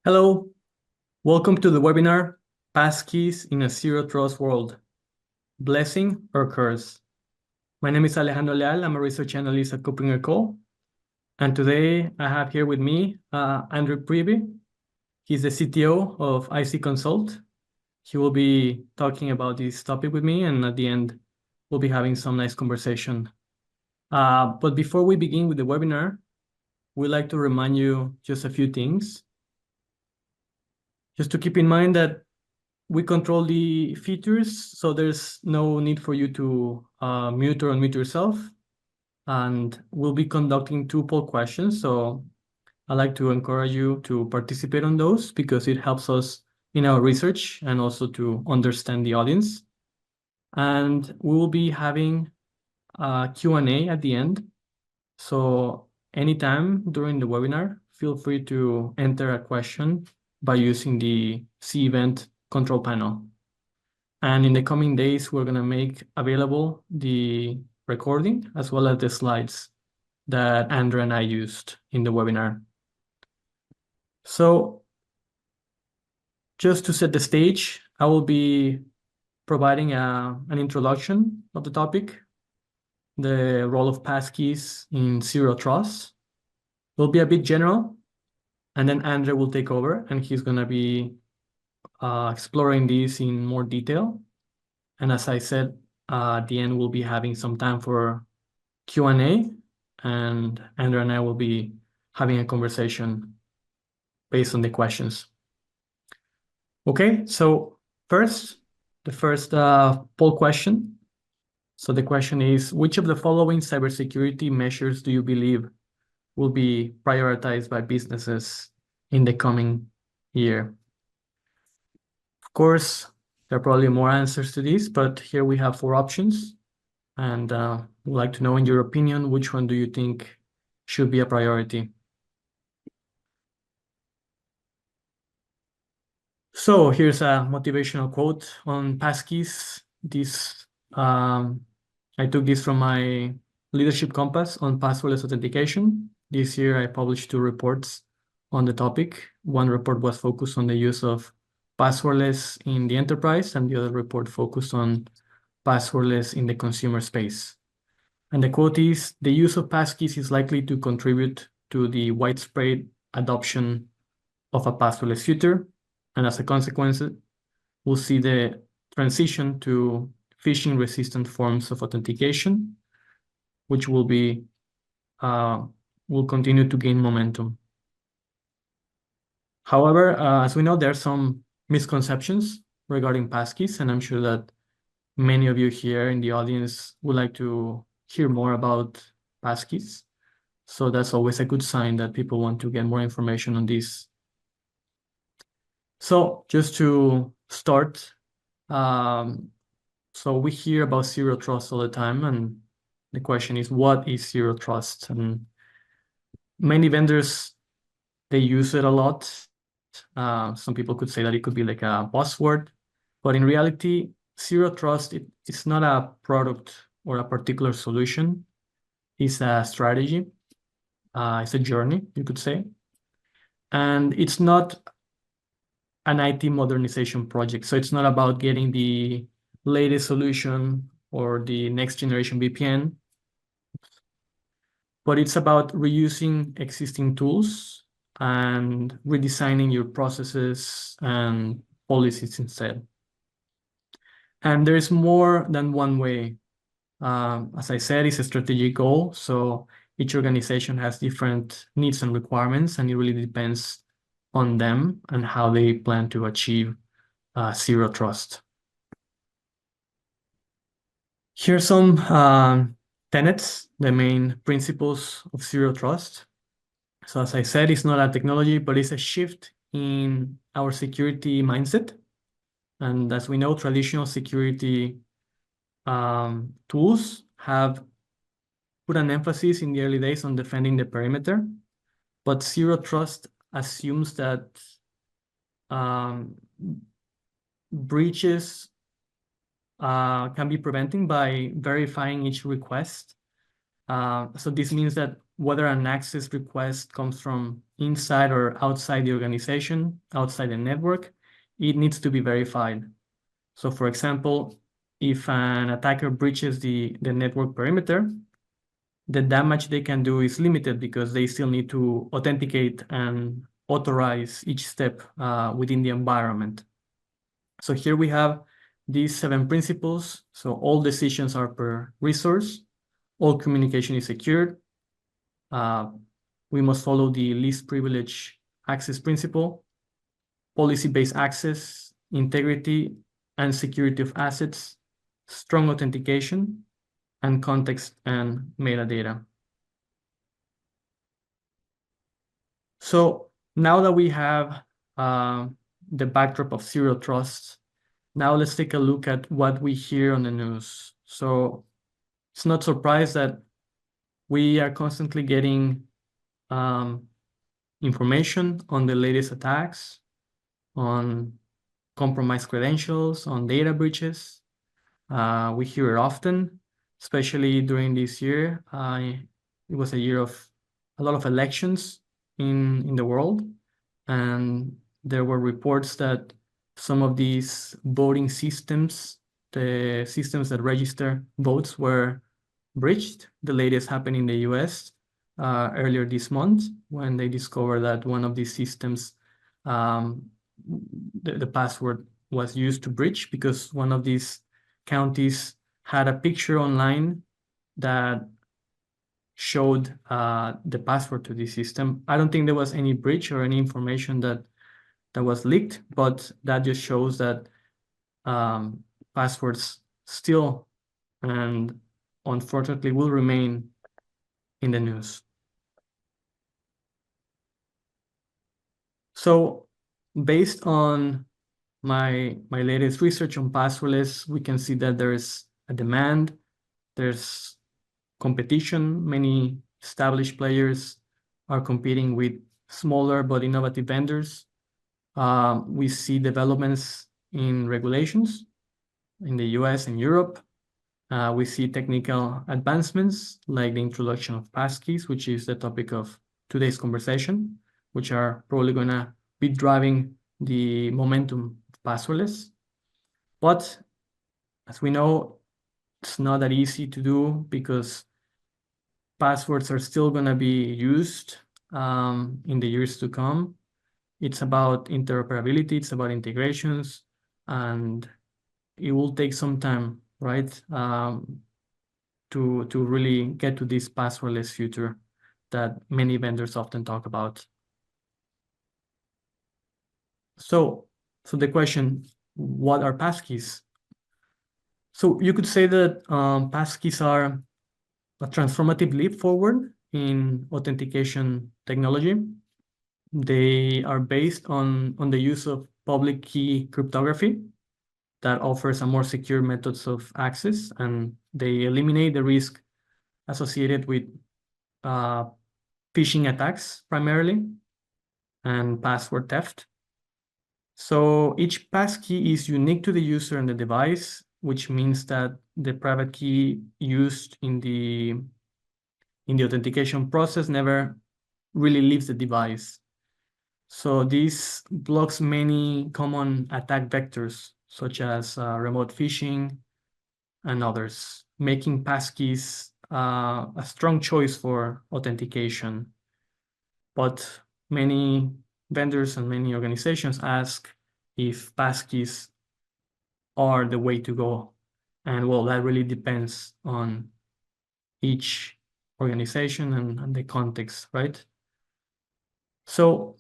Hello, welcome to the webinar, Passkeys in a Zero Trust World, Blessing or Curse. My name is Alejandro Leal, I'm a research analyst at Copinger Co. And today I have here with me Andrew Privy. He's the CTO of IC Consult. He will be talking about this topic with me, and at the end, we'll be having some nice conversation. But before we begin with the webinar, we'd like to remind you just a few things. Just to keep in mind that we control the features, so there's no need for you to mute or unmute yourself. And we'll be conducting 2 poll questions, so I'd like to encourage you to participate on those because it helps us in our research and also to understand the audience. And we will be having a Q&A at the end. So anytime during the webinar, feel free to enter a question by using the C-Event control panel. And in the coming days, we're going to make available the recording as well as the slides that Andrew and I used in the webinar. So just to set the stage, I will be providing an introduction of the topic, the role of passkeys in Zero Trust. It will be a bit general, and then Andrew will take over, and he's going to be exploring this in more detail. And as I said, at the end, we'll be having some time for Q&A, and Andrew and I will be having a conversation based on the questions. Okay, so the first poll question. So the question is, which of the following cybersecurity measures do you believe will be prioritized by businesses in the coming year? Of course, there are probably more answers to this, but here we have 4 options. And we'd like to know, in your opinion, which one do you think should be a priority? So here's a motivational quote on passkeys. I took this from my leadership compass on passwordless authentication. This year, I published 2 reports on the topic. One report was focused on the use of passwordless in the enterprise, and the other report focused on passwordless in the consumer space. And the quote is, the use of passkeys is likely to contribute to the widespread adoption of a passwordless future. And as a consequence, we'll see the transition to phishing-resistant forms of authentication, which will continue to gain momentum. However, as we know, there are some misconceptions regarding passkeys, and I'm sure that many of you here in the audience would like to hear more about passkeys. So that's always a good sign that people want to get more information on this. So just to start, so we hear about Zero Trust all the time, and the question is, what is Zero Trust? And many vendors, they use it a lot. Some people could say that it could be like a buzzword, but in reality, Zero Trust, it's not a product or a particular solution. It's a strategy. It's a journey, you could say. And it's not an IT modernization project. So it's not about getting the latest solution or the next generation VPN, but it's about reusing existing tools and redesigning your processes and policies instead. And there's more than one way. As I said, it's a strategic goal. So each organization has different needs and requirements, and it really depends on them and how they plan to achieve Zero Trust. Here's some tenets, the main principles of Zero Trust. So as I said, it's not a technology, but it's a shift in our security mindset. And as we know, traditional security tools have put an emphasis in the early days on defending the perimeter, but Zero Trust assumes that breaches can be prevented by verifying each request. So this means that whether an access request comes from inside or outside the organization, outside the network, it needs to be verified. So for example, if an attacker breaches the network perimeter, the damage they can do is limited because they still need to authenticate and authorize each step within the environment. So here we have these 7 principles. So all decisions are per resource, all communication is secured. We must follow the least privilege access principle, policy-based access, integrity and security of assets, strong authentication, and context and metadata. So now that we have the backdrop of zero trust, now let's take a look at what we hear on the news. So it's not surprise that we are constantly getting information on the latest attacks, on compromised credentials, on data breaches. We hear it often, especially during this year. It was a year of a lot of elections in the world, and there were reports that some of these voting systems, the systems that register votes, were breached. The latest happened in the US earlier this month when they discovered that one of these systems, the password was used to breach because one of these counties had a picture online that showed the password to the system. I don't think there was any breach or any information that was leaked, but that just shows that passwords still and unfortunately will remain in the news. So based on my latest research on passwordless, we can see that there's a demand, there's competition. Many established players are competing with smaller but innovative vendors. We see developments in regulations in the US and Europe. We see technical advancements like the introduction of passkeys, which is the topic of today's conversation, which are probably going to be driving the momentum of passwordless. But as we know, it's not that easy to do because passwords are still going to be used in the years to come. It's about interoperability, it's about integrations, and it will take some time, right, to really get to this passwordless future that many vendors often talk about. So the question, what are passkeys? So you could say that passkeys are a transformative leap forward in authentication technology. They are based on the use of public key cryptography that offers a more secure methods of access, and they eliminate the risk associated with phishing attacks primarily and password theft. So each passkey is unique to the user and the device, which means that the private key used in the authentication process never really leaves the device. So this blocks many common attack vectors, such as remote phishing and others, making passkeys a strong choice for authentication. But many vendors and many organizations ask if passkeys are the way to go. And well, that really depends on each organization and the context, right? So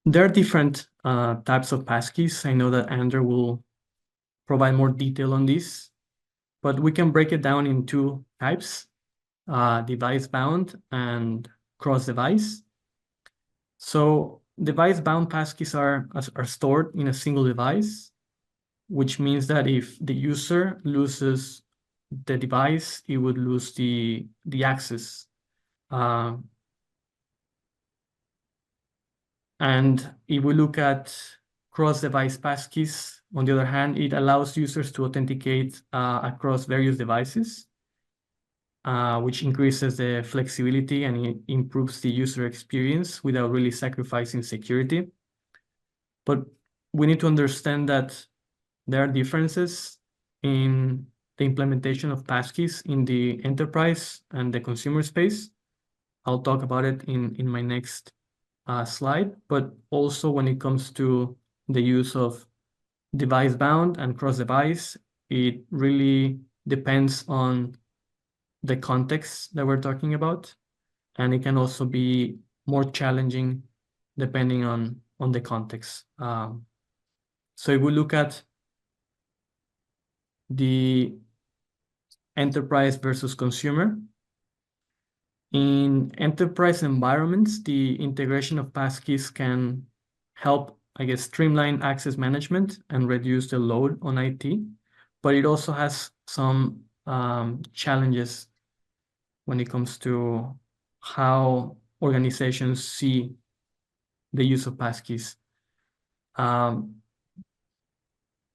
there are different types of passkeys. I know that Andrew will provide more detail on this, but we can break it down in 2 types, device-bound and cross-device. So device-bound passkeys are stored in a single device, which means that if the user loses the device, it would lose the access. And if we look at cross-device passkeys, on the other hand, it allows users to authenticate across various devices. which increases the flexibility and it improves the user experience without really sacrificing security. But we need to understand that there are differences in the implementation of passkeys in the enterprise and the consumer space. I'll talk about it in my next slide, but also when it comes to the use of device-bound and cross-device, it really depends on the context that we're talking about, and it can also be more challenging depending on the context. So if we look at the enterprise versus consumer, in enterprise environments, the integration of passkeys can help, I guess, streamline access management and reduce the load on IT, but it also has some challenges when it comes to how organizations see the use of passkeys.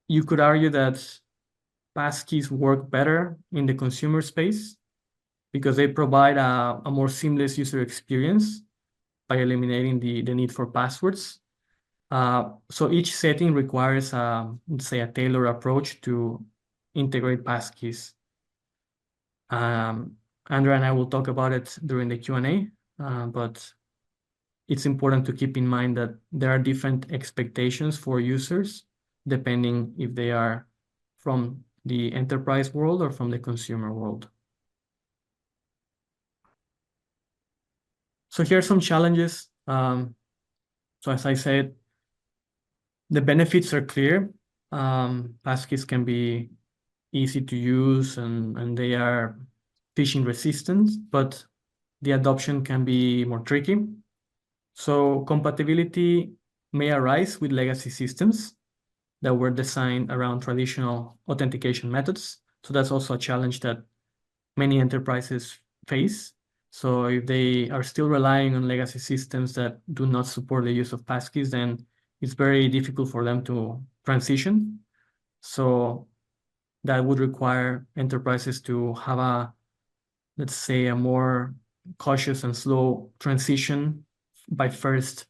You could argue that passkeys work better in the consumer space because they provide a more seamless user experience by eliminating the need for passwords. So each setting requires, let's say, a tailored approach to integrate passkeys. Andrea and I will talk about it during the Q&A, but it's important to keep in mind that there are different expectations for users depending if they are from the enterprise world or from the consumer world. So here are some challenges. So as I said, the benefits are clear. Passkeys can be easy to use and they are phishing resistant, but the adoption can be more tricky. So compatibility may arise with legacy systems that were designed around traditional authentication methods. So that's also a challenge that many enterprises face. So if they are still relying on legacy systems that do not support the use of passkeys, then it's very difficult for them to transition. So that would require enterprises to have a, let's say, a more cautious and slow transition by first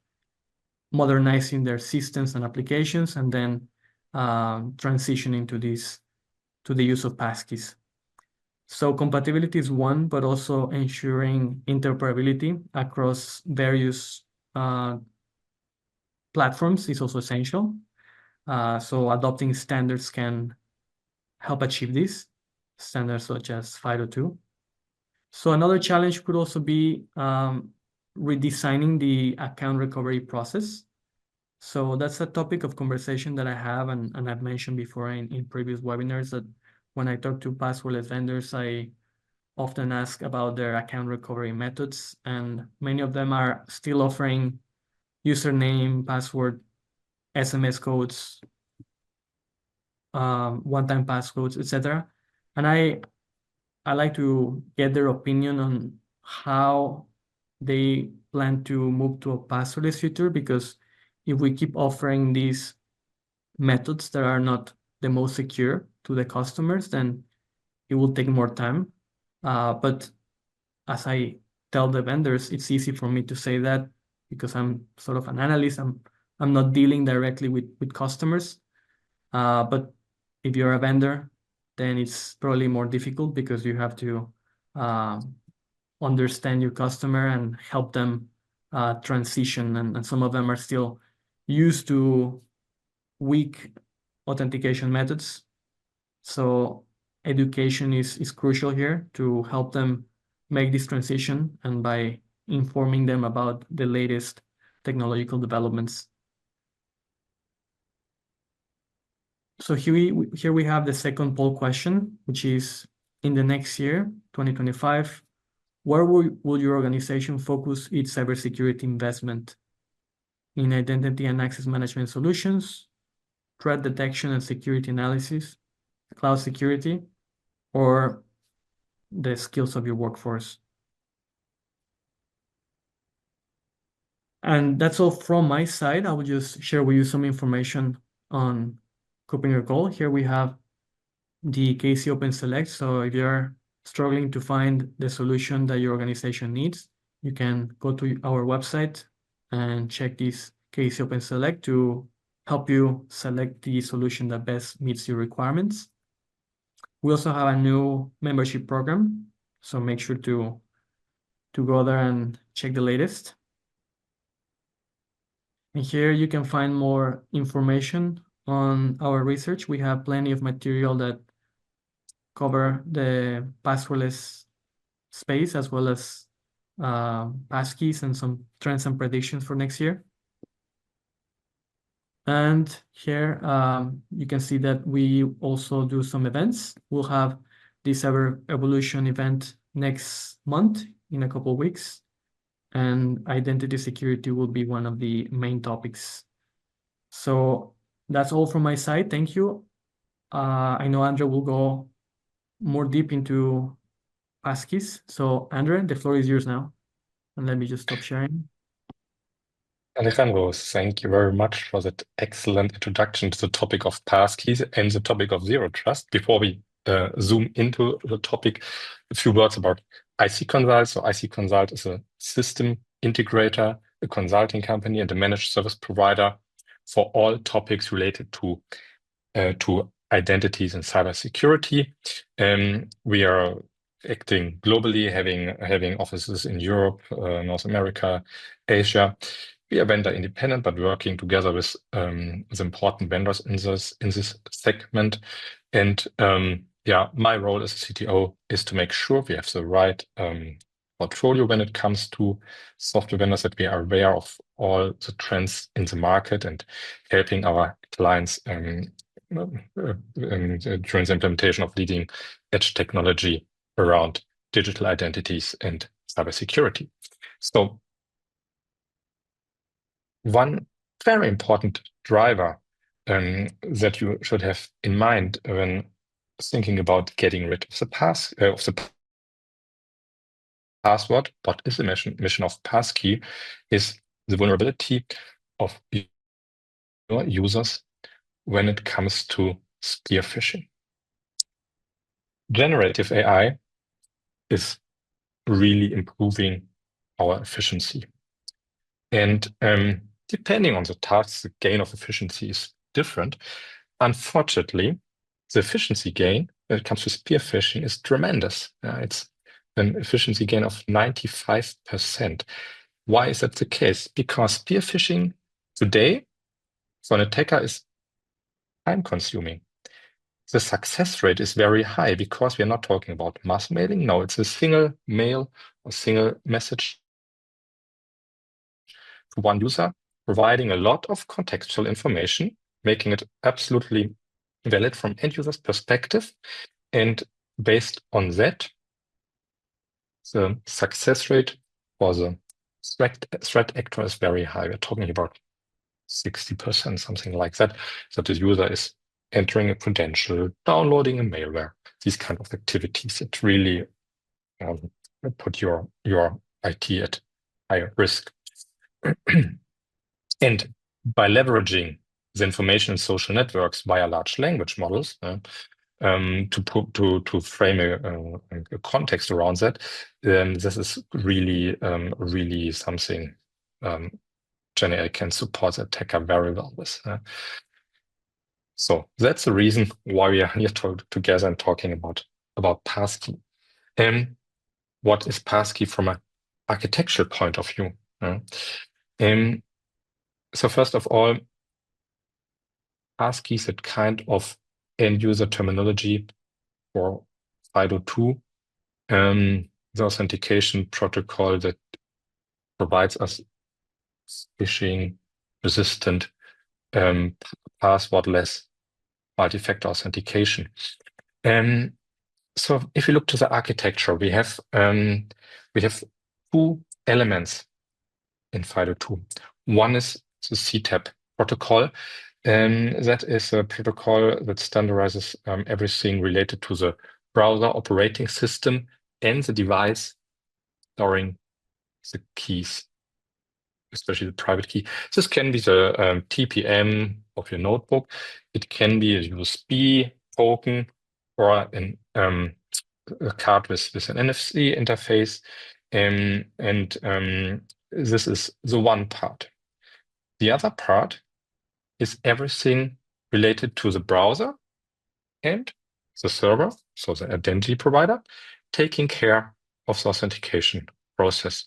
modernizing their systems and applications and then transitioning to the use of passkeys. So compatibility is one, but also ensuring interoperability across various platforms is also essential. So adopting standards can help achieve this, standards such as 502. So another challenge could also be redesigning the account recovery process. So that's a topic of conversation that I have and I've mentioned before in previous webinars that when I talk to passwordless vendors, I often ask about their account recovery methods, and many of them are still offering username, password, SMS codes, one-time passcodes, etc. And I like to get their opinion on how they plan to move to a passwordless future, because if we keep offering these methods that are not the most secure to the customers, then it will take more time. But as I tell the vendors, it's easy for me to say that because I'm sort of an analyst. I'm not dealing directly with customers. But if you're a vendor, then it's probably more difficult because you have to understand your customer and help them transition. And some of them are still used to weak authentication methods. So education is crucial here to help them make this transition, and by informing them about the latest technological developments. So here we have the second poll question, which is, in the next year, 2025, where will your organization focus its cybersecurity investment? In identity and access management solutions, threat detection and security analysis, cloud security, or the skills of your workforce? And that's all from my side. I will just share with you some information on Coping Your Goal. Here we have the KC Open Select. So if you're struggling to find the solution that your organization needs, you can go to our website and check this case open select to help you select the solution that best meets your requirements. We also have a new membership program, so make sure to go there and check the latest. And here you can find more information on our research. We have plenty of material that cover the passwordless space as well as passkeys and some trends and predictions for next year. And here you can see that we also do some events. We'll have this Cyber Evolution event next month in a couple of weeks, and identity security will be one of the main topics. So that's all from my side. Thank you. I know Andrea will go more deep into Passkeys. So Andrea, the floor is yours now. And let me just stop sharing. Alejandro, thank you very much for that excellent introduction to the topic of passkeys and the topic of zero trust. Before we zoom into the topic, a few words about IC Consult. So IC Consult is a system integrator, a consulting company, and a managed service provider for all topics related to identities and cybersecurity. We are acting globally, having offices in Europe, North America, Asia. We are vendor independent, but working together with important vendors in this segment. And yeah, my role as a CTO is to make sure we have the right portfolio when it comes to software vendors, that we are aware of all the trends in the market and helping our clients during the implementation of leading edge technology around digital identities and cybersecurity. So one very important driver that you should have in mind when thinking about getting rid of the password, what is the mission of passkey, is the vulnerability of your users when it comes to spear phishing. Generative AI is really improving our efficiency. And depending on the tasks, the gain of efficiency is different. Unfortunately, the efficiency gain when it comes to spear phishing is tremendous. It's an efficiency gain of 95%. Why is that the case? Because spear phishing today for an attacker is time consuming. The success rate is very high because we are not talking about mass mailing. No, it's a single mail or single message to one user, providing a lot of contextual information, making it absolutely valid from end user's perspective. And based on that, the success rate for the threat actor is very high. We're talking about 60%, something like that. So the user is entering a credential, downloading a malware, these kind of activities. It really put your IT at higher risk. And by leveraging the information in social networks via large language models, to frame a context around that, this is really something GenAI can support the attacker very well with. So that's the reason why we are here together and talking about passkey. What is passkey from an architectural point of view? So first of all, passkey is a kind of end user terminology for FIDO2, the authentication protocol that provides us phishing-resistant, passwordless multi-factor authentication. So if you look to the architecture, we have two elements in FIDO2. One is the CTAP protocol. That is a protocol that standardizes everything related to the browser operating system and the device storing the keys, especially the private key. This can be the TPM of your notebook. It can be a USB token or an a card with an NFC interface. This is the one part. The other part is everything related to the browser and the server, so the identity provider, taking care of the authentication process.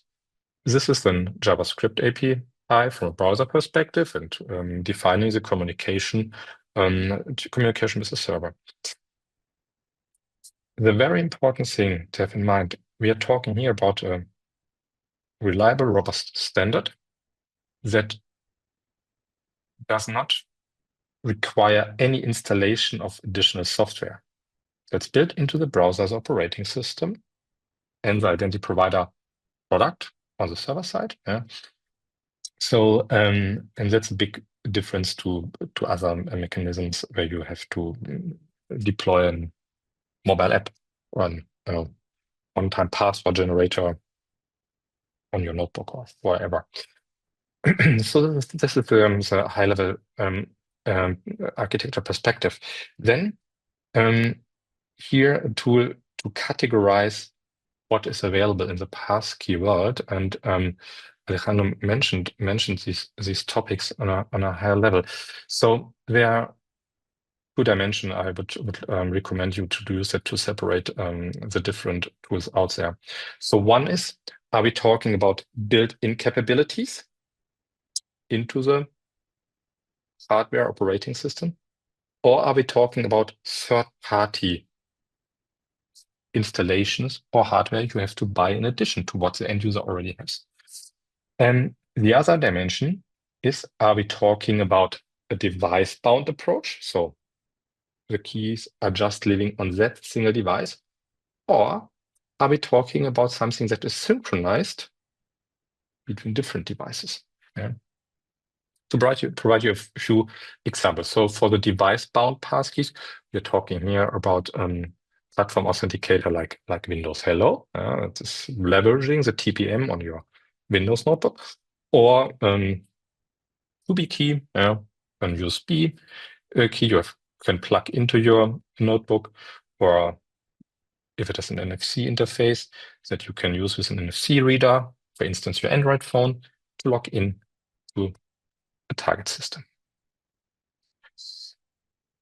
This is then JavaScript API from a browser perspective and defining the communication with the server. The very important thing to have in mind, we are talking here about a reliable, robust standard that does not require any installation of additional software. That's built into the browser's operating system and the identity provider product on the server side. Yeah. So, and that's a big difference to other mechanisms where you have to deploy a mobile app or a one-time password generator on your notebook or wherever. So this is the high-level architecture perspective. Then here a tool to categorize what is available in the passkey world, and Alejandro mentioned these topics on a higher level. So there are two dimensions I would recommend you to use it to separate the different tools out there. So one is, are we talking about built-in capabilities into the hardware operating system, or are we talking about third-party installations or hardware you have to buy in addition to what the end user already has? And the other dimension is, are we talking about a device-bound approach? So the keys are just living on that single device, or are we talking about something that is synchronized between different devices? Yeah. To provide you a few examples. So for the device-bound passkeys, we're talking here about platform authenticator like Windows Hello. It is leveraging the TPM on your Windows notebook, or YubiKey, an USB key you can plug into your notebook, or if it has an NFC interface that you can use with an NFC reader, for instance, your Android phone, to log in to a target system.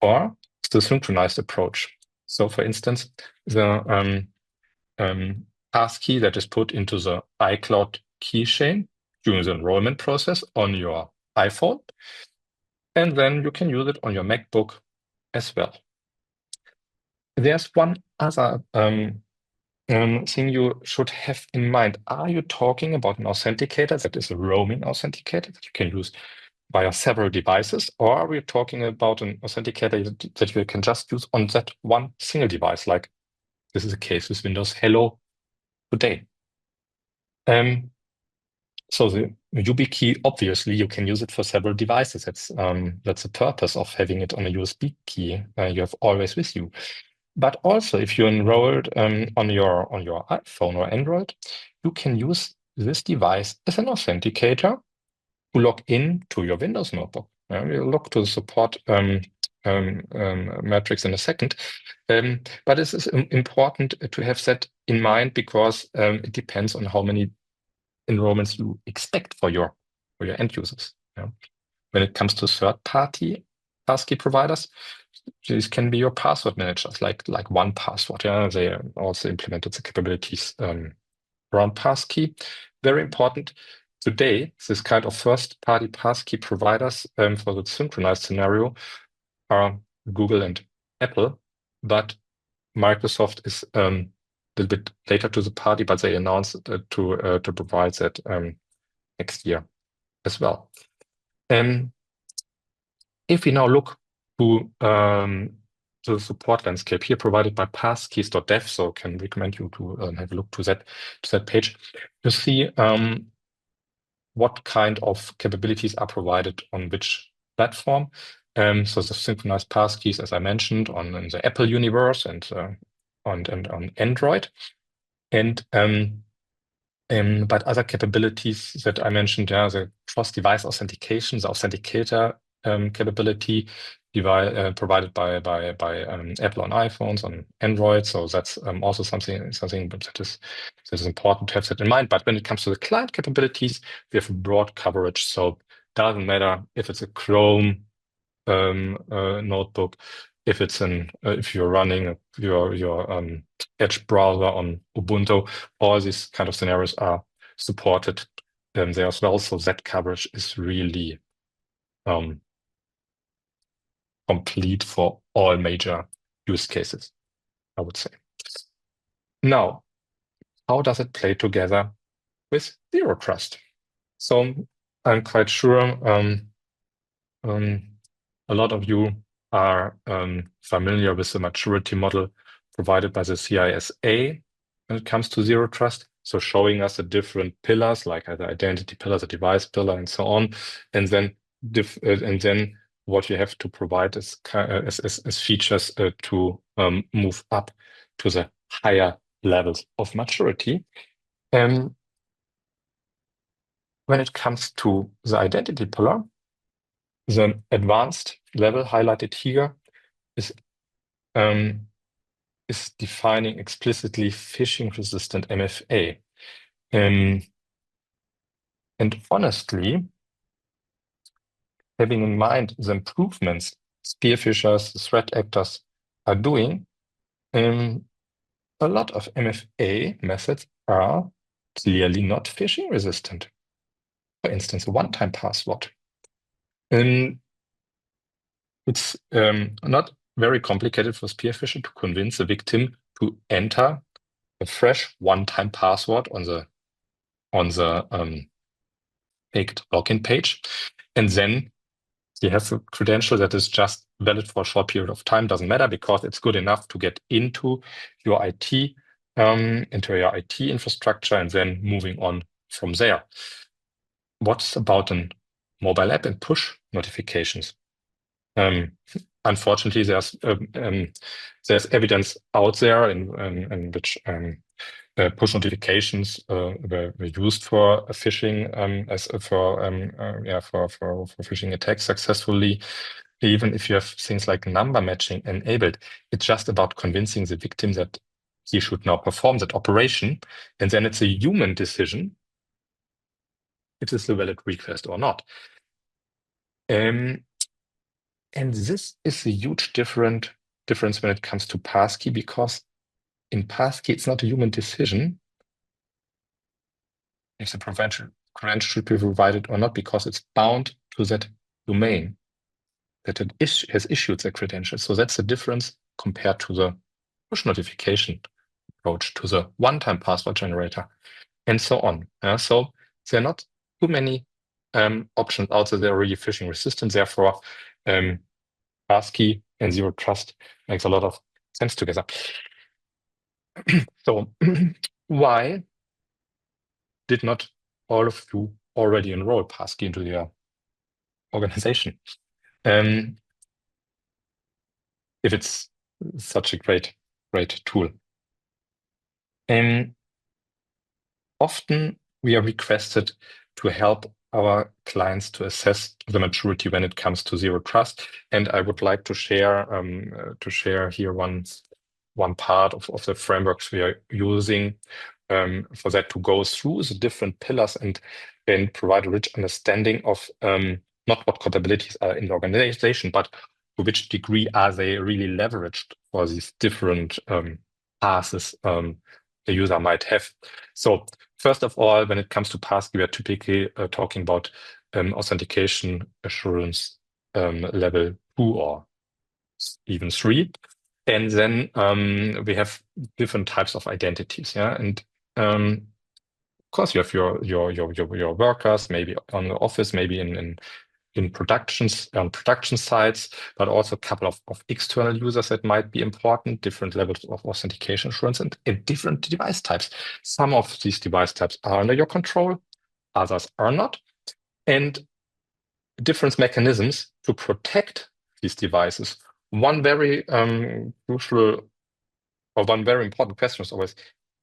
Or the synchronized approach. So for instance, the passkey that is put into the iCloud keychain during the enrollment process on your iPhone, and then you can use it on your MacBook as well. There's one other thing you should have in mind. Are you talking about an authenticator that is a roaming authenticator that you can use via several devices, or are we talking about an authenticator that you can just use on that one single device, like this is the case with Windows Hello today? So the YubiKey, obviously, you can use it for several devices. That's the purpose of having it on a USB key you have always with you. But also, if you're enrolled on your iPhone or Android, you can use this device as an authenticator to log in to your Windows notebook. We'll look to the support metrics in a second. But it is important to have that in mind because it depends on how many enrollments you expect for your end users. When it comes to third-party passkey providers, these can be your password managers, like 1Password. They also implemented the capabilities around passkey. Very important. Today, this kind of first-party passkey providers for the synchronized scenario are Google and Apple, but Microsoft is a little bit later to the party, but they announced to provide that next year as well. If we now look to the support landscape here provided by passkeys.dev, so can recommend you to have a look to that page, you see what kind of capabilities are provided on which platform. So the synchronized passkeys, as I mentioned, in the Apple universe and on Android, but other capabilities that I mentioned, the cross-device authentication, the authenticator capability provided by Apple on iPhones, on Android. So that's also something that is important to have that in mind. But when it comes to the client capabilities, we have a broad coverage. So doesn't matter if it's a Chrome notebook, if it's if you're running your Edge browser on Ubuntu, all these kind of scenarios are supported there as well. So that coverage is really complete for all major use cases, I would say. Now, how does it play together with Zero Trust? So I'm quite sure a lot of you are familiar with the maturity model provided by the CISA when it comes to Zero Trust. So showing us the different pillars, like the identity pillar, the device pillar, and so on, and then what you have to provide as features to move up to the higher levels of maturity. When it comes to the identity pillar, the advanced level highlighted here is defining explicitly phishing-resistant MFA. And honestly, having in mind the improvements spear phishers, the threat actors are doing, a lot of MFA methods are clearly not phishing resistant. For instance, a one-time password. It's not very complicated for spear phisher to convince the victim to enter a fresh one-time password on the faked login page, and then you have a credential that is just valid for a short period of time. Doesn't matter because it's good enough to get into your IT infrastructure, and then moving on from there. What's about a mobile app and push notifications? Unfortunately, there's evidence out there in which push notifications were used for phishing for phishing attacks successfully. Even if you have things like number matching enabled, it's just about convincing the victim that he should now perform that operation, and then it's a human decision if this is a valid request or not. And this is a huge difference when it comes to passkey, because in passkey, it's not a human decision if the credential should be provided or not, because it's bound to that domain that it has issued the credentials. So that's the difference compared to the push notification approach, to the one-time password generator, and so on. So there are not too many options out there that are really phishing resistant. Therefore, passkey and Zero Trust makes a lot of sense together. So why did not all of you already enroll passkey into your organization? If it's such a great tool. Often we are requested to help our clients to assess the maturity when it comes to Zero Trust. And I would like to share here one part of the frameworks we are using for that, to go through the different pillars and provide a rich understanding of not what capabilities are in the organization, but to which degree are they really leveraged for these different passes the user might have. So first of all, when it comes to passkey, we are typically talking about authentication assurance level 2 or even 3. And then we have different types of identities. Yeah. And of course, you have your workers, maybe on the office, maybe in production sites, but also a couple of external users that might be important, different levels of authentication assurance, and different device types. Some of these device types are under your control, others are not. And different mechanisms to protect these devices. One very crucial or one very important question is always,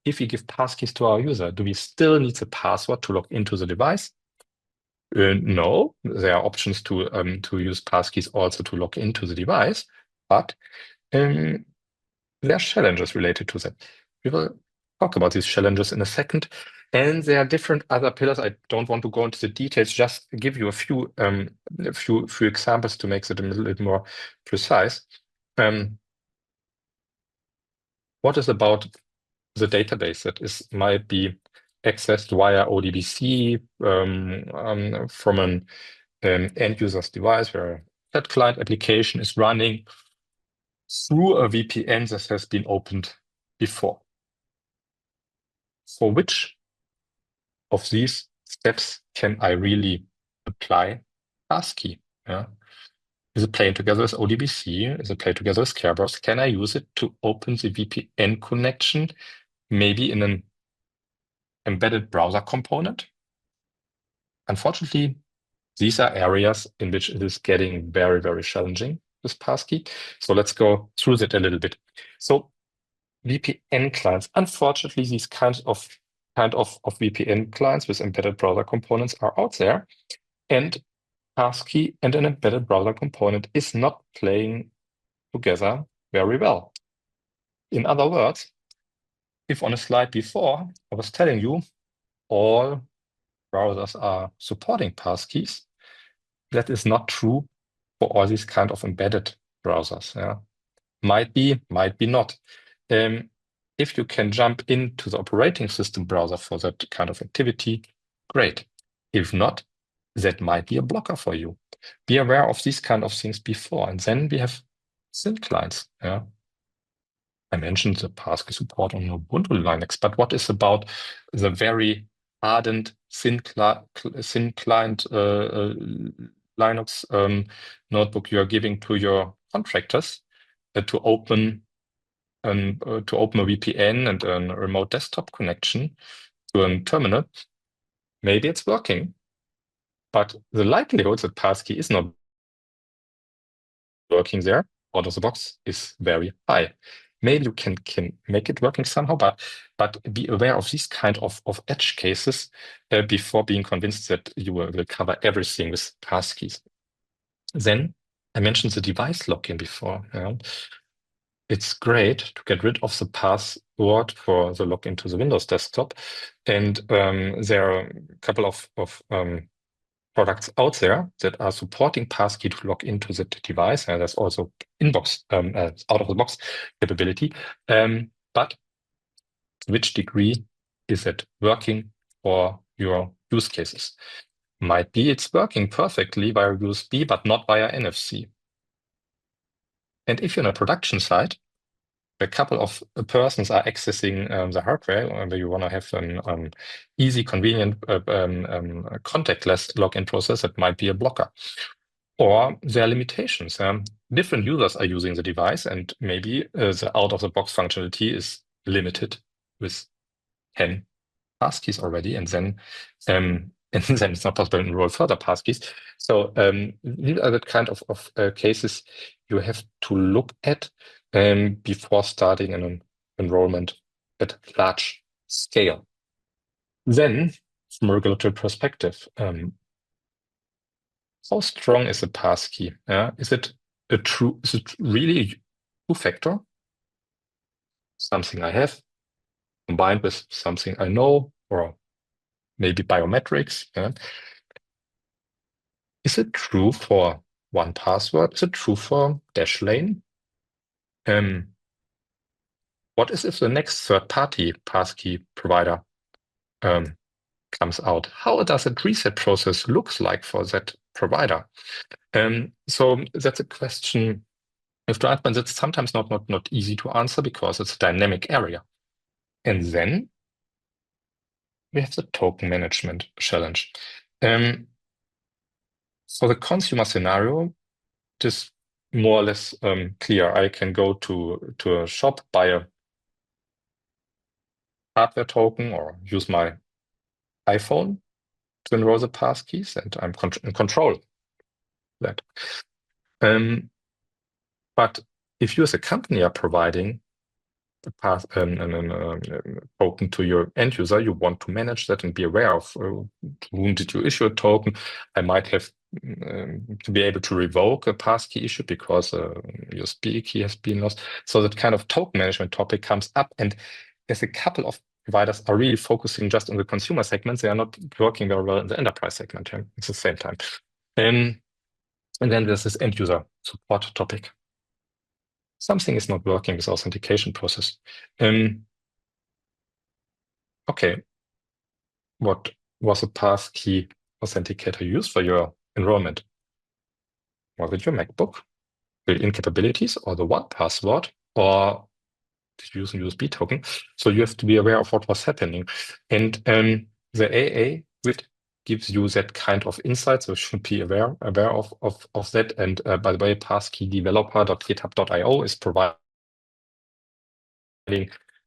if we give passkeys to our user, do we still need the password to log into the device? No, there are options to use passkeys also to log into the device, but there are challenges related to that. We will talk about these challenges in a second. And there are different other pillars. I don't want to go into the details, just give you a few examples to make it a little bit more precise. What is about the database that might be accessed via ODBC from an end user's device where that client application is running through a VPN that has been opened before? For which of these steps can I really apply passkey? Yeah. Is it playing together with ODBC? Is it playing together with Kerberos? Can I use it to open the VPN connection, maybe in an embedded browser component? Unfortunately, these are areas in which it is getting very, very challenging with passkey. So let's go through that a little bit. So VPN clients, unfortunately, these kinds of VPN clients with embedded browser components are out there, and passkey and an embedded browser component is not playing together very well. In other words, if on a slide before I was telling you all browsers are supporting passkeys, that is not true for all these kind of embedded browsers. Yeah. Might be, might be not. If you can jump into the operating system browser for that kind of activity, great. If not, that might be a blocker for you. Be aware of these kind of things before. And then we have thin clients. Yeah. I mentioned the passkey support on Ubuntu Linux, but what is about the very hardened thin client Linux notebook you are giving to your contractors to open a VPN and a remote desktop connection to a terminal? Maybe it's working, but the likelihood that passkey is not working there out of the box is very high. Maybe you can make it working somehow, but be aware of these kind of edge cases before being convinced that you will cover everything with passkeys. Then I mentioned the device login before. Yeah. It's great to get rid of the password for the login to the Windows desktop. And there are a couple of products out there that are supporting passkey to log into the device. And there's also inbox, out-of-the-box capability. But to which degree is it working for your use cases? Might be it's working perfectly via USB, but not via NFC. And if you're on a production site, a couple of persons are accessing the hardware, where you want to have an easy, convenient, contactless login process, that might be a blocker. Or there are limitations. Different users are using the device, and maybe the out-of-the-box functionality is limited with 10 passkeys already, and then it's not possible to enroll further passkeys. So these are the kind of cases you have to look at before starting an enrollment at large scale. Then, from a regulatory perspective, how strong is a passkey? Is it really a two-factor? Something I have combined with something I know, or maybe biometrics. Is it true for one password? Is it true for Dashlane? What is if the next third-party passkey provider comes out? How does a reset process looks like for that provider? So that's a question you have to answer, and that's sometimes not easy to answer because it's a dynamic area. And then we have the token management challenge. For the consumer scenario, it is more or less clear. I can go to a shop, buy a hardware token, or use my iPhone to enroll the passkeys, and I'm in control of that. But if you as a company are providing pass token to your end user, you want to manage that and be aware of to whom did you issue a token. I might have to be able to revoke a passkey issue because your USB key has been lost. So that kind of token management topic comes up, and there's a couple of providers are really focusing just on the consumer segments. They are not working very well in the enterprise segment at the same time. And then there's this end user support topic. Something is not working with authentication process. Okay, what was a passkey authenticator used for your enrollment? Was it your MacBook, built-in capabilities, or the one password, or did you use a USB token? So you have to be aware of what was happening. And the AA with gives you that kind of insight, so you should be aware of that. And by the way, passkeydeveloper.github.io is providing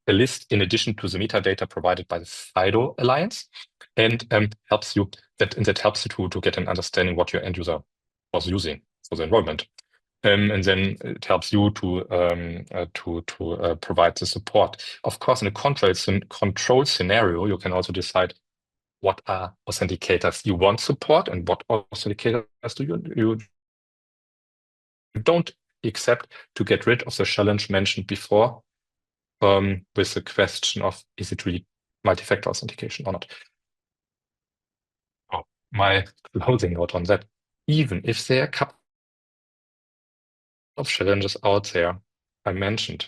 a list in addition to the metadata provided by the FIDO Alliance, and helps you that helps you to get an understanding what your end user was using for the enrollment. And then it helps you to provide the support. Of course, in a control scenario, you can also decide what are authenticators you want support and what authenticators you don't accept, to get rid of the challenge mentioned before, with the question of, is it really multi-factor authentication or not? Oh, my closing note on that, even if there are a couple of challenges out there I mentioned,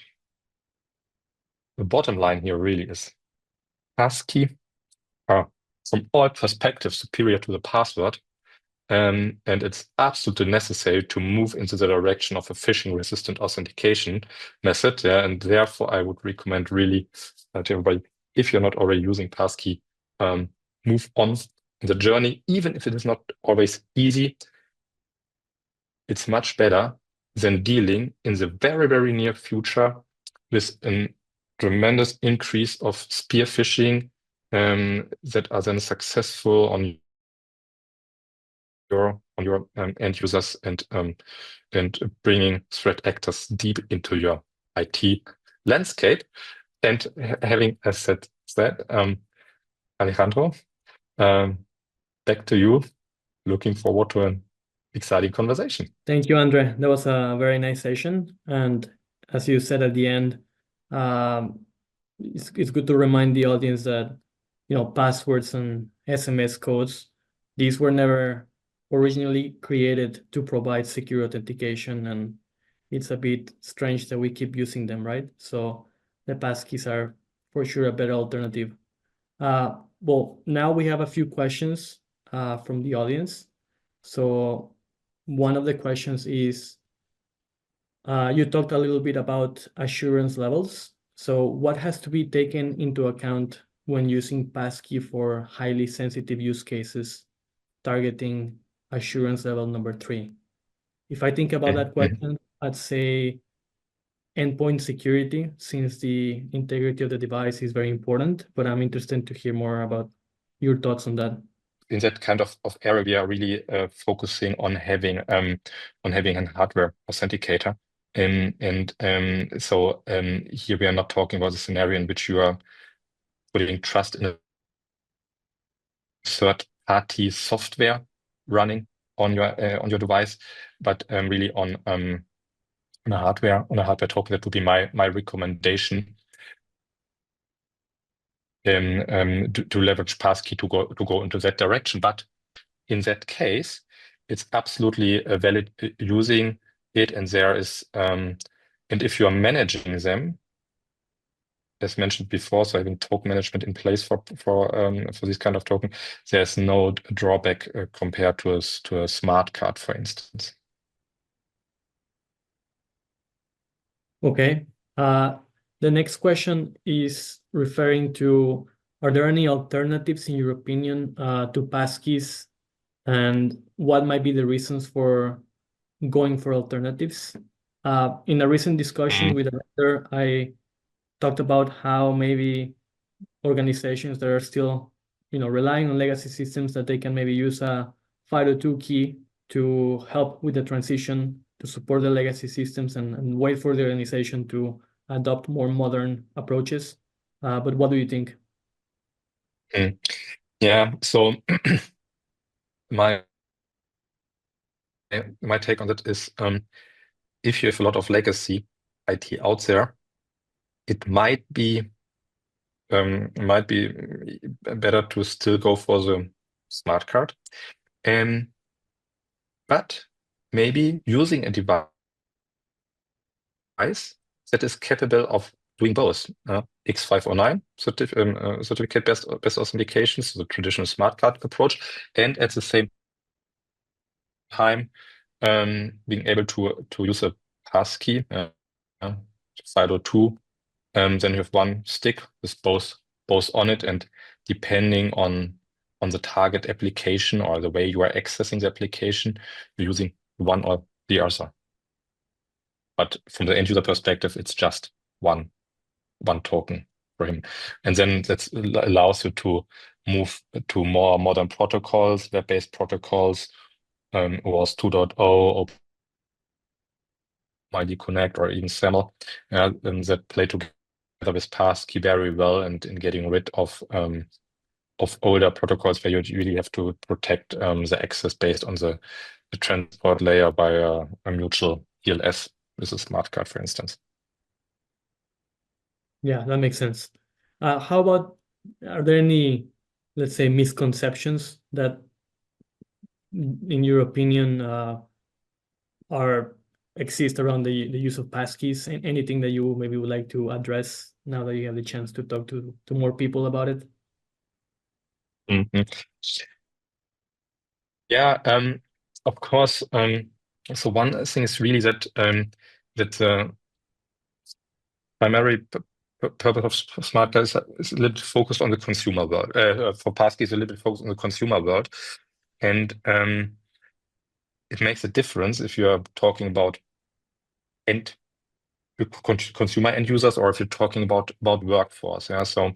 the bottom line here really is passkey are from all perspectives superior to the password. And it's absolutely necessary to move into the direction of a phishing-resistant authentication method. Yeah, and therefore, I would recommend really to everybody, if you're not already using passkey, move on in the journey, even if it is not always easy. It's much better than dealing in the very, very near future with a tremendous increase of spear phishing that are then successful on your end users, and bringing threat actors deep into your IT landscape. And having said that, Alejandro, back to you. Looking forward to an exciting conversation. Thank you, Andre. That was a very nice session. And as you said at the end, it's good to remind the audience that, passwords and SMS codes, these were never originally created to provide secure authentication. And it's a bit strange that we keep using them, right? So the passkeys are for sure a better alternative. Well, now we have a few questions from the audience. So one of the questions is, you talked a little bit about assurance levels. So what has to be taken into account when using passkey for highly sensitive use cases targeting assurance level number 3? If I think about that question, I'd say endpoint security, since the integrity of the device is very important, but I'm interested to hear more about your thoughts on that. In that kind of area, we are really focusing on having a hardware authenticator. So here we are not talking about a scenario in which you are putting trust in a third-party software running on your device, but really on a hardware token. That would be my recommendation. To leverage passkey to go into that direction. But in that case, it's absolutely valid using it, and there is and if you are managing them, as mentioned before, so having token management in place for this kind of token, there's no drawback compared to a smart card, for instance. Okay. The next question is referring to, are there any alternatives in your opinion to passkeys, and what might be the reasons for going for alternatives? In a recent discussion with a vendor, I talked about how maybe organizations that are still, relying on legacy systems, that they can maybe use a FIDO2 key to help with the transition, to support the legacy systems, and wait for the organization to adopt more modern approaches. But what do you think? Yeah, so my take on that is if you have a lot of legacy IT out there, it might be better to still go for the smart card. But maybe using a device that is capable of doing both X509 certificate-based authentication, so the traditional smart card approach, and at the same time being able to use a passkey, 502. Then you have one stick with both on it, and depending on the target application or the way you are accessing the application, you're using one or the other. But from the end user perspective, it's just one token for him. And then that allows you to move to more modern protocols, web-based protocols, OAuth 2.0, OpenID Connect, or even SAML, that play together with Passkey very well, and in getting rid of older protocols where you really have to protect the access based on the transport layer by a mutual TLS with a smart card, for instance. Yeah, that makes sense. How about, are there any, let's say, misconceptions that, in your opinion, are exist around the use of passkeys? And anything that you maybe would like to address now that you have the chance to talk to more people about it? Mhm. Yeah, of course. So one thing is really that the primary purpose of smart card is a little bit focused on the consumer world. For Passkey, is a little bit focused on the consumer world, and it makes a difference if you are talking about end consumer end users, or if you're talking about workforce. Yeah, so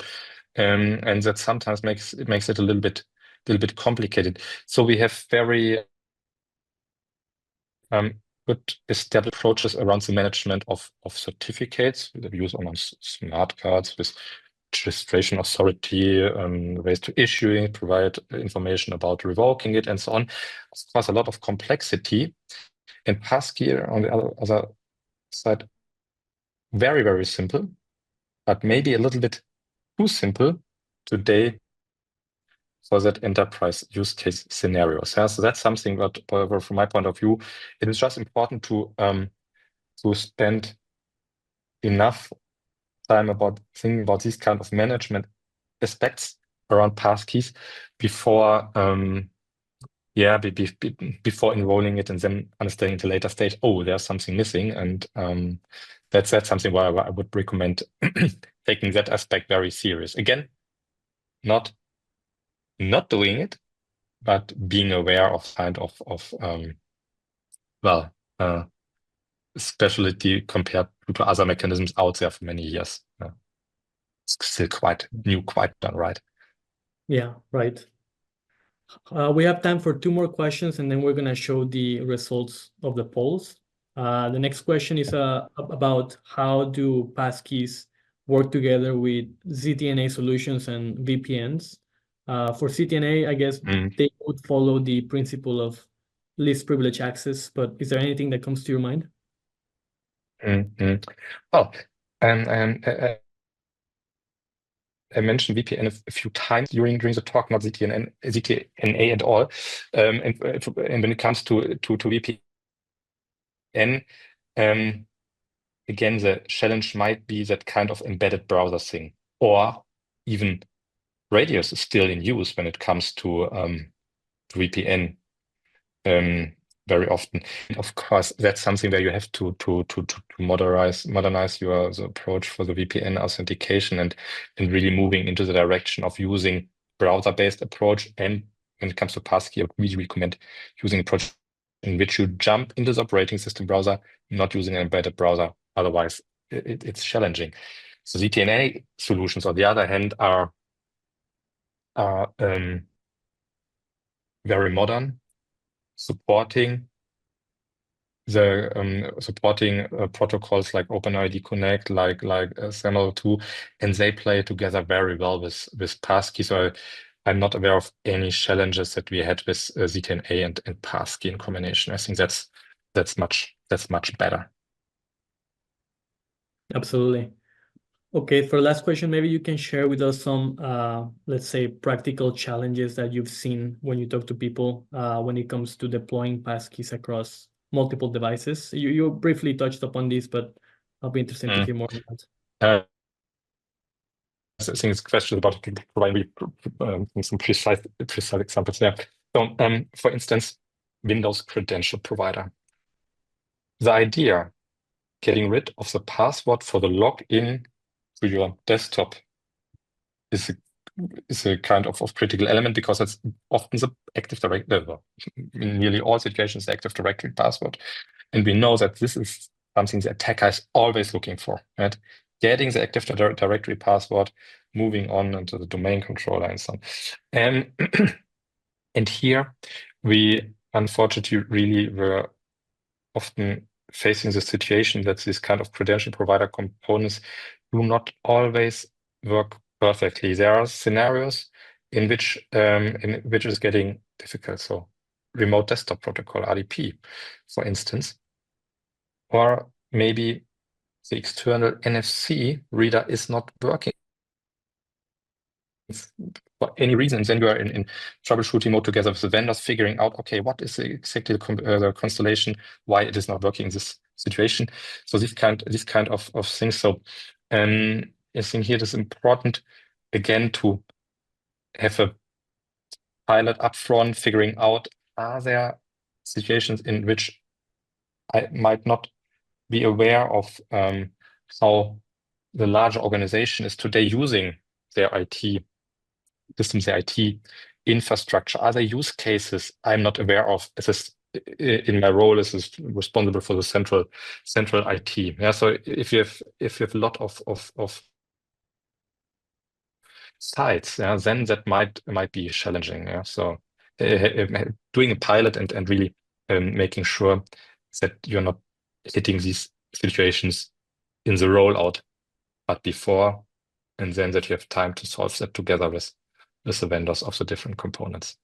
and that sometimes makes it a little bit complicated. So we have very good established approaches around the management of certificates that we use on smart cards with registration authority, ways to issuing, provide information about revoking it, and so on. Of course, a lot of complexity. And Passkey, on the other side, very, very simple, but maybe a little bit too simple today for that enterprise use case scenarios. Yeah? So that's something that, however, from my point of view, it is just important to spend enough time about thinking about these kind of management aspects around passkeys before before enrolling it and then understanding at a later stage, oh, there's something missing. And that's something where I would recommend taking that aspect very serious. Again, not doing it, but being aware of kind of specialty compared to other mechanisms out there for many years. It's still quite new, quite done right. Yeah, right. We have time for two more questions, and then we're going to show the results of the polls. The next question is about how do passkeys work together with ZTNA solutions and VPNs. For ZTNA, I guess they would follow the principle of least privilege access, but is there anything that comes to your mind? Well, I mentioned VPN a few times during the talk, not ZTNA at all. And when it comes to VPN, again, the challenge might be that kind of embedded browser thing, or even Radius is still in use when it comes to VPN. Very often. And of course, that's something where you have to modernize the approach for the VPN authentication, and really moving into the direction of using browser-based approach. And when it comes to Passkey, I would really recommend using an approach in which you jump into the operating system browser, not using an embedded browser. Otherwise, it's challenging. So ZTNA solutions, on the other hand, are very modern, supporting supporting protocols like OpenID Connect, like SAML2, and they play together very well with Passkey. So I'm not aware of any challenges that we had with ZTNA and Passkey in combination. I think that's much better. Absolutely. Okay, for the last question, maybe you can share with us some, let's say, practical challenges that you've seen when you talk to people when it comes to deploying passkeys across multiple devices. You briefly touched upon this, but I'll be interested to hear more on that. I think it's a question about providing some precise examples there. So, for instance, Windows credential provider. The idea getting rid of the password for the login to your desktop is a kind of critical element, because it's often the Active Directory, in nearly all situations, the Active Directory password. And we know that this is something the attacker is always looking for, right? Getting the Active Directory password, moving on into the domain controller and so on. And here we unfortunately really were often facing the situation that this kind of credential provider components do not always work perfectly. There are scenarios in which it's getting difficult. So remote desktop protocol, RDP, for instance, or maybe the external NFC reader is not working for any reason. Then you are in troubleshooting mode together with the vendors, figuring out, okay, what is exactly the constellation, why it is not working in this situation. So this kind of things. So I think here it is important again to have a pilot upfront, figuring out, are there situations in which I might not be aware of how the larger organization is today using their IT systems, their IT infrastructure. Are there use cases I'm not aware of in my role as responsible for the central IT? Yeah. So if you have a lot of sites, yeah, then that might be challenging. Yeah. So doing a pilot and really making sure that you're not hitting these situations in the rollout, but before, and then that you have time to solve that together with the vendors of the different components.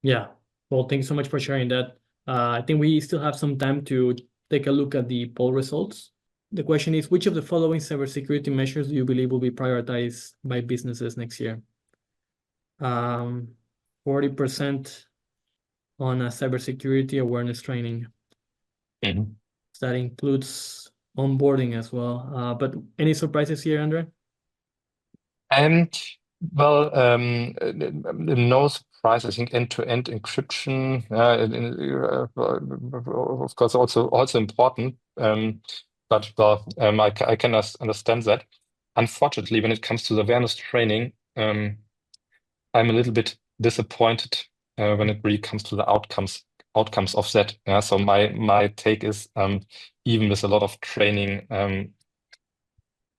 Yeah. Well, thank you so much for sharing that. I think we still have some time to take a look at the poll results. The question is, which of the following cybersecurity measures do you believe will be prioritized by businesses next year? 40% on a cybersecurity awareness training. Mhm. That includes onboarding as well. But any surprises here, Andre? Well, no surprise. I think end-to-end encryption, of course, also important. But well, I can understand that. Unfortunately, when it comes to the awareness training, I'm a little bit disappointed when it really comes to the outcomes of that. Yeah. So my take is, even with a lot of training,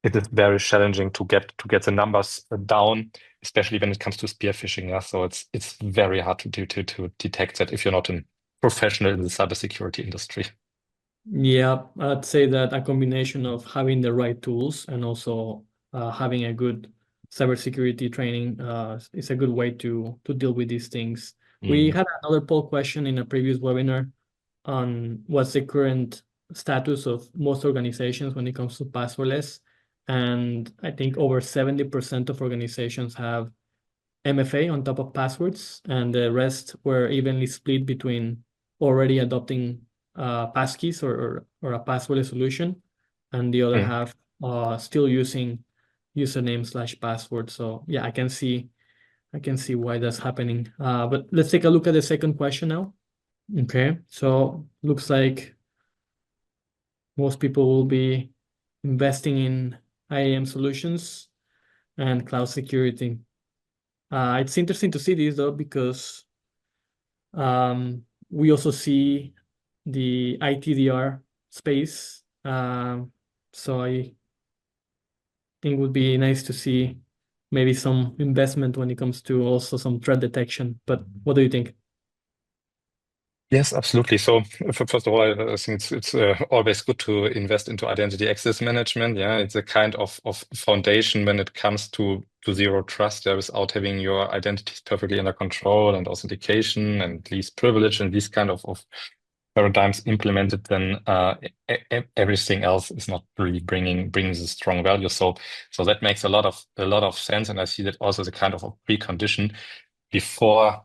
it is very challenging to get the numbers down, especially when it comes to spear phishing. Yeah, so it's very hard to detect that if you're not a professional in the cybersecurity industry. Yeah, I'd say that a combination of having the right tools and also having a good cybersecurity training is a good way to deal with these things. We had another poll question in a previous webinar on what's the current status of most organizations when it comes to passwordless. And I think over 70% of organizations have MFA on top of passwords, and the rest were evenly split between already adopting passkeys or a passwordless solution, and the other half still using username/password. So yeah, I can see why that's happening. But let's take a look at the second question now. Okay, so looks like most people will be investing in IAM solutions and cloud security. It's interesting to see this though, because we also see the ITDR space. So I think it would be nice to see maybe some investment when it comes to also some threat detection. But what do you think? Yes, absolutely. So first of all, I think it's always good to invest into identity access management. Yeah, it's a kind of foundation when it comes to zero trust, yeah, without having your identities perfectly under control and authentication and least privilege and these kind of paradigms implemented, then everything else is not really brings a strong value. So that makes a lot of sense, and I see that also as a kind of a precondition before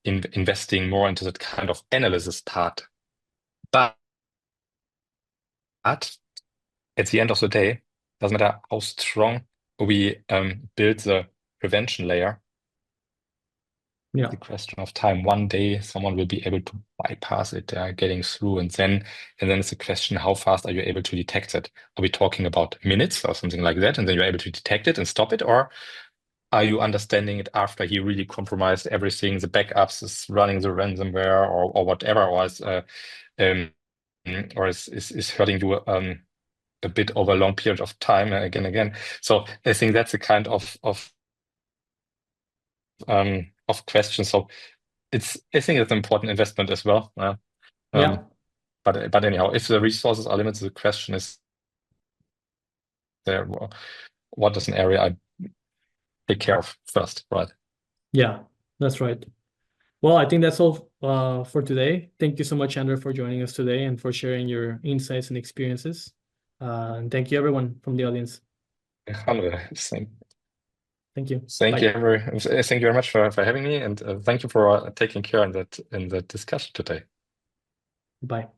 investing more into that kind of analysis part. But at the end of the day, doesn't matter how strong we build the prevention layer, Yeah. the question of time. One day, someone will be able to bypass it, getting through, and then it's a question: how fast are you able to detect it? Are we talking about minutes or something like that, and then you're able to detect it and stop it, or are you understanding it after he really compromised everything, the backups, is running the ransomware or whatever, um, or is hurting you a bit over a long period of time again and again. So I think that's a kind of question. So I think it's an important investment as well. Yeah. But anyhow, if the resources are limited, the question is there, what is an area I take care of first, right? Yeah. That's right. Well, I think that's all for today. Thank you so much, Andrew, for joining us today and for sharing your insights and experiences. And thank you, everyone from the audience. Hanwe, Thank you. thank Bye. you thank you very much for having me, and thank you for taking care in that discussion today. Bye.